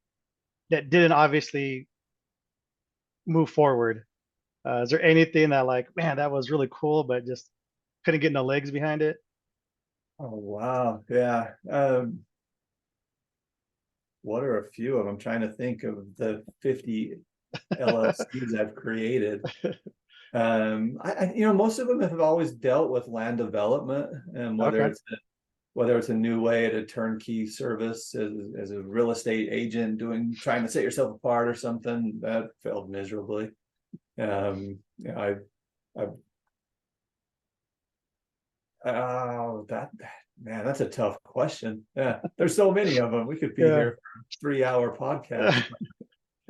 obviously move forward? Is there anything that, like, man, that was really cool, but just couldn't get no legs behind it? Oh wow, yeah. What are a few of them? I'm trying to think of the 50 LLCs I've created. Most of them have always dealt with land development, and Okay. whether it's a new way at a turnkey service as a real estate agent trying to set yourself apart or something that failed miserably. I've oh, that man, that's a tough question. Yeah, there's so many of them. We could be Yeah. here for a 3-hour podcast.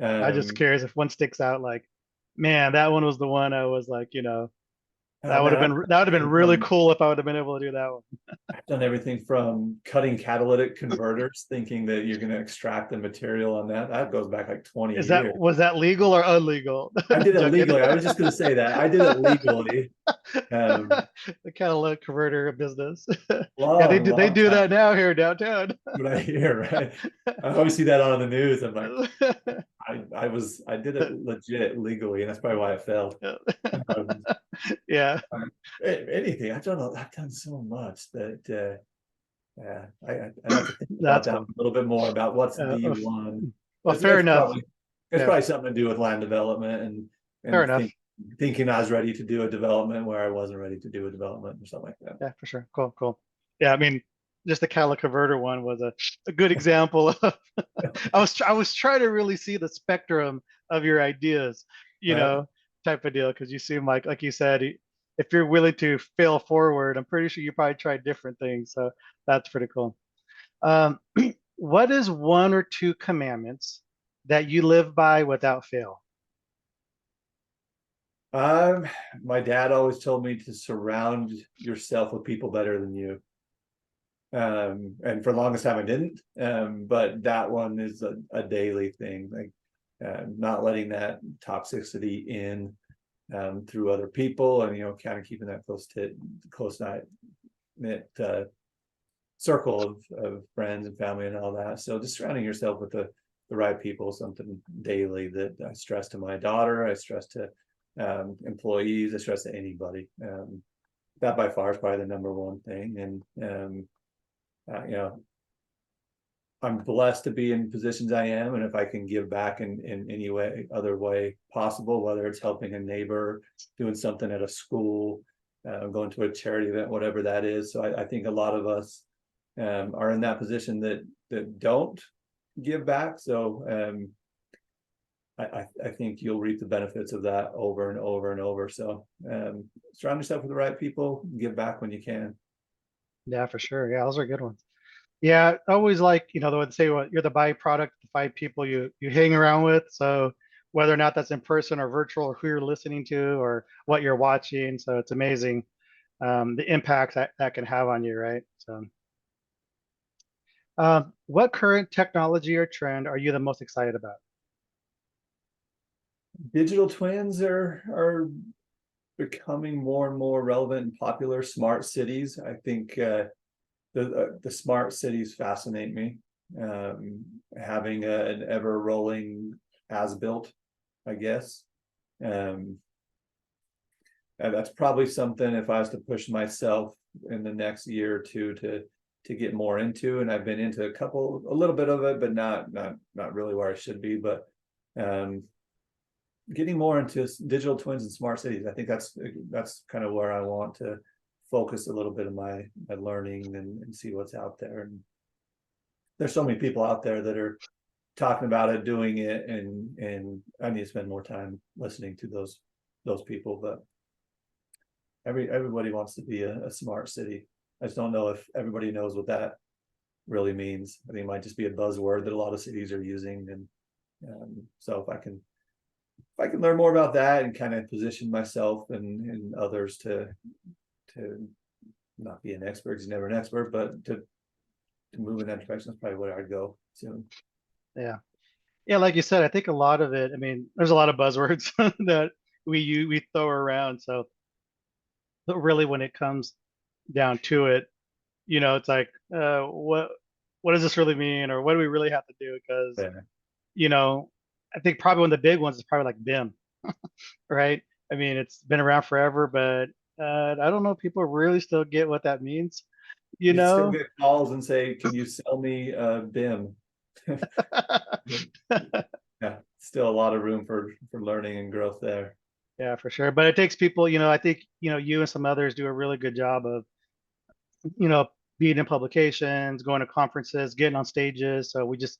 I just Um, curious if one sticks out, like, man, that one was the one I was like, oh man, that would have been really cool if I would have been able to do that one. I've done everything from cutting catalytic converters, thinking that you're going to extract the material on that. That goes back like 20 years. Was that legal or illegal? I did it Joking. legally. I was just going to say that. I did it legally. Um, The catalytic converter business. Yeah, long, they long do time. that now here downtown. What I hear, right? I always see that on the news. I'm like, I did it legit legally, and that's probably why I failed. Um, Yeah, Anything I've done so much that yeah, I'd have to think about that's that cool. a little bit more about what's Uh, the uh, one. well, fair enough. It's Yeah, probably something to do with land development fair and enough. thinking I was ready to do a development where I wasn't ready to do a development or something like that. Yeah, for sure. Cool, cool. Yeah, I mean, just the catalytic converter one was a good example of. I was trying to really see the spectrum of your ideas, you Right. know, type of deal, because you seem like you said, if you're willing to fail forward, I'm pretty sure you probably tried different things. So that's pretty cool. Um, what is one or two commandments that you live by without fail? Um, my dad always told me to surround yourself with people better than you. And for the longest time I didn't. But that one is a daily thing, like not letting that toxicity in through other people, and kind of keeping that close knit circle of friends and family and all that. So just surrounding yourself with the right people, something daily that I stress to my daughter, I stress to employees, I stress to anybody. That by far is probably the number one thing. And I'm blessed to be in positions I am, and if I can give back in any other way possible, whether it's helping a neighbor, doing something at a school, going to a charity event, whatever that is. So I think a lot of us are in that position that don't give back. So I think you'll reap the benefits of that over and over and over. So surround yourself with the right people, give back when you can. Yeah, for sure. Yeah, those are good ones. Yeah, I always like, they would say, what, you're the byproduct of the five people you hang around with. So whether or not that's in person or virtual, or who you're listening to or what you're watching. So it's amazing, the impact that can have on you, right? So what current technology or trend are you the most excited about? Digital twins are becoming more and more relevant and popular. Smart cities, I think the smart cities fascinate me. Having an ever rolling as built, I guess. And that's probably something, if I was to push myself in the next year or two to get more into, and I've been into a little bit of it, but not really where I should be. But getting more into digital twins and smart cities, I think that's kind of where I want to focus a little bit of my learning and see what's out there. And there's so many people out there that are talking about it, doing it, and I need to spend more time listening to those people. But everybody wants to be a smart city. I just don't know if everybody knows what that really means. I think it might just be a buzzword that a lot of cities are using. And so if I can learn more about that and kind of position myself and others to not be an expert, because never an expert, but to move in that direction is probably where I'd go soon. Yeah. Yeah, like you said, I think a lot of it, I mean, there's a lot of buzzwords that we throw around. So but really when it comes down to it, it's like, what does this really mean? Or what do we really have to do? Because, Yeah. you know, I think probably one of the big ones is probably like BIM, right? I mean, it's been around forever, but I don't know if people really still get what that means, you You still know? get calls and say, "Can you sell me BIM?" Yeah, still a lot of room for learning and growth there. Yeah, for sure. But it takes people, I think, you and some others do a really good job of, you know, being in publications, going to conferences, getting on stages. So we just,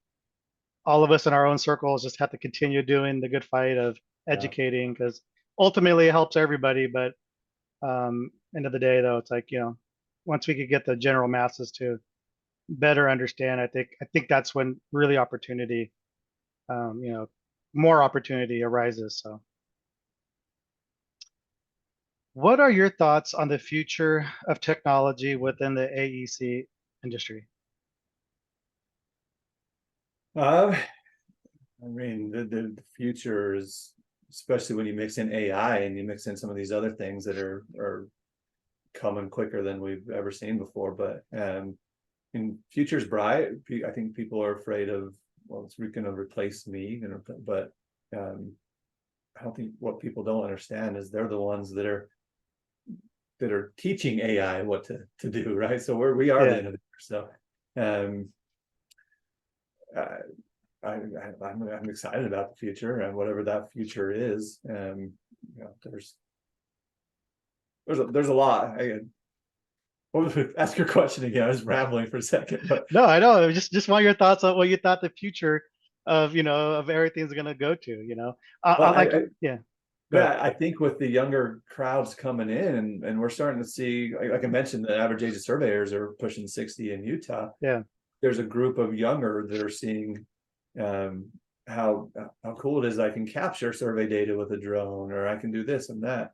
all of us in our own circles just have to continue doing the good fight of Yeah. educating because ultimately it helps everybody. But end of the day, though, it's like, once we could get the general masses to better understand, I think that's when really opportunity, um, you know, more opportunity arises. So what are your thoughts on the future of technology within the AEC industry? Uh, I mean, the future is, especially when you mix in AI and you mix in some of these other things that are coming quicker than we've ever seen before. But in future's bright. I think people are afraid of, well, it's going to replace me, but I don't think what people don't understand is they're the ones that are teaching AI what to do, right? So we are the Yeah, innovators. So um, uh, I'm excited about the future and whatever that future is. There's a lot. Ask your question again. I was rambling for a second, but no, I know. Just want your thoughts on what you thought the future of of everything's gonna go to. well, I like yeah. Go ahead. yeah, I think with the younger crowds coming in, and we're starting to see, like I mentioned, the average age of surveyors are pushing 60 in Utah. Yeah, There's a group of younger that are seeing um, how cool it is. I can capture survey data with a drone, or I can do this and that.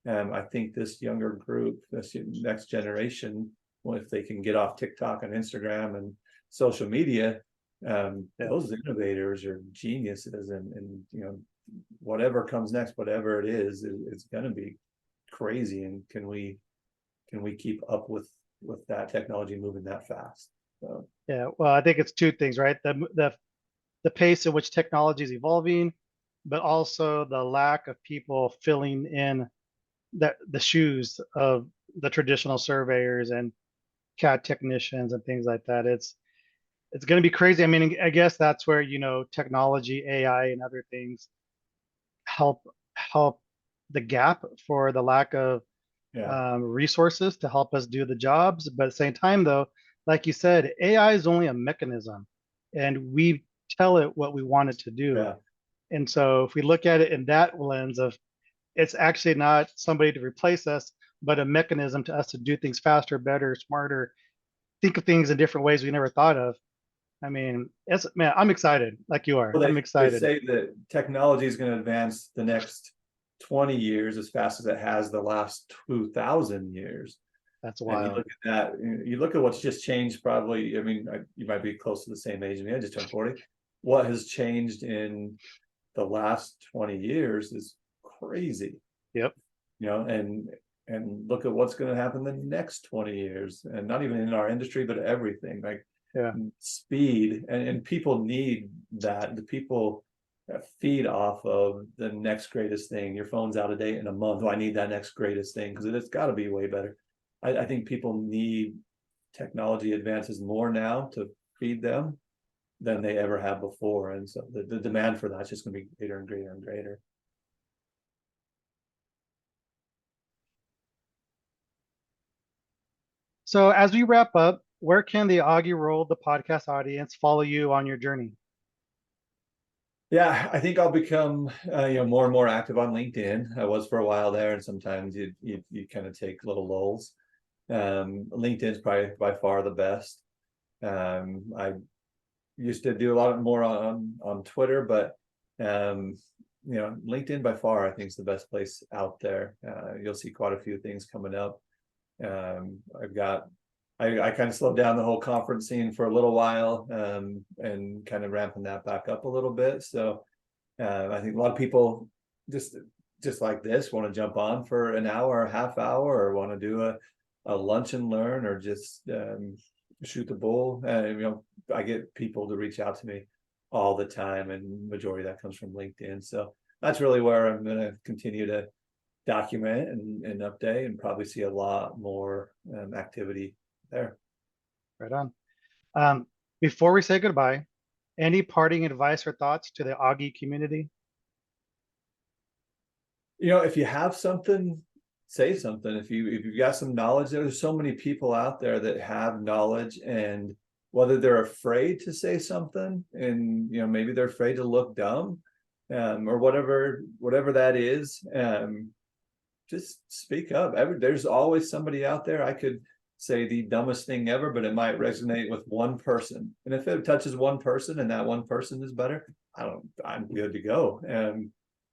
I think this younger group, this next generation, well, if they can get off TikTok and Instagram and social media, yeah, those innovators are geniuses, and whatever comes next, whatever it is, it's going to be crazy. And can we keep up with that technology moving that fast? So yeah. Well, I think it's two things, right? The pace at which technology is evolving, but also the lack of people filling in the shoes of the traditional surveyors and CAD technicians and things like that. It's going to be crazy. I mean, I guess that's where technology, AI, and other things help the gap for the lack of yeah, resources to help us do the jobs. But at the same time, though, like you said, AI is only a mechanism, and we tell it what we want it to do. yeah. And so, if we look at it in that lens of it's actually not somebody to replace us, but a mechanism to us to do things faster, better, smarter, think of things in different ways we never thought of. I mean, it's man, I'm excited, like you are. Well, I'm they excited. say that technology is going to advance the next 20 years as fast as it has the last 2,000 years. That's And you wild. look at that, you look at what's just changed. Probably, I mean, you might be close to the same age as me. I just turned 40. What has changed in the last 20 years is crazy, Yep. and look at what's going to happen the next 20 years, and not even in our industry, but everything. Like Yeah. speed, and people need that. The people feed off of the next greatest thing. Your phone's out of date in a month. Oh, I need that next greatest thing because it's got to be way better. I think people need technology advances more now to feed them than they ever have before. And so the demand for that's just going to be greater and greater and greater. So as we wrap up, where can the Augie World, the podcast audience, follow you on your journey? Yeah, I think I'll become more and more active on LinkedIn. I was for a while there, and sometimes you kind of take little lulls. LinkedIn's probably by far the best. I used to do a lot more on Twitter, but LinkedIn by far I think is the best place out there. You'll see quite a few things coming up. I kind of slowed down the whole conference scene for a little while, and kind of ramping that back up a little bit. So I think a lot of people just like this want to jump on for an hour or a half hour, or want to do a lunch and learn, or just shoot the bull. I get people to reach out to me all the time, and majority of that comes from LinkedIn. So that's really where I'm going to continue to document and update, and probably see a lot more activity there. Right on. Before we say goodbye, any parting advice or thoughts to the Augie community? If you have something, say something. If you've got some knowledge, there's so many people out there that have knowledge, and whether they're afraid to say something, and maybe they're afraid to look dumb, or whatever that is, just speak up. There's always somebody out there. I could say the dumbest thing ever, but it might resonate with one person. And if it touches one person and that one person is better, I'm good to go. And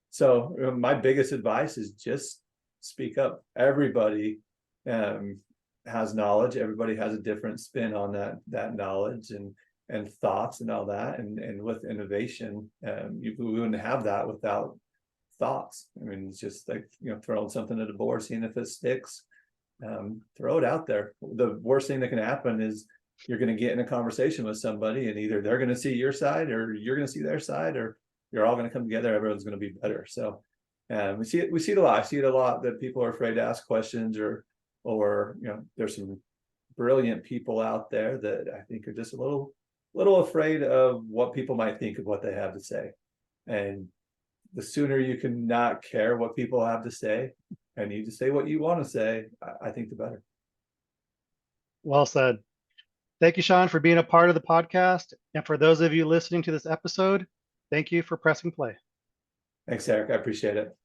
so my biggest advice is just speak up. Everybody has knowledge. Everybody has a different spin on that knowledge and thoughts and all that. And with innovation, we wouldn't have that without thoughts. I mean, it's just like throwing something at a board, seeing if it sticks. Throw it out there. The worst thing that can happen is you're going to get in a conversation with somebody, and either they're going to see your side, or you're going to see their side, or you're all going to come together. Everyone's going to be better. So we see it a lot. I see it a lot that people are afraid to ask questions, or there's some brilliant people out there that I think are just a little afraid of what people might think of what they have to say. And the sooner you can not care what people have to say, and you just say what you want to say, I think the better. Well said. Thank you, Shawn, for being a part of the podcast. And for those of you listening to this episode, thank you for pressing play. Thanks, Eric. I appreciate it.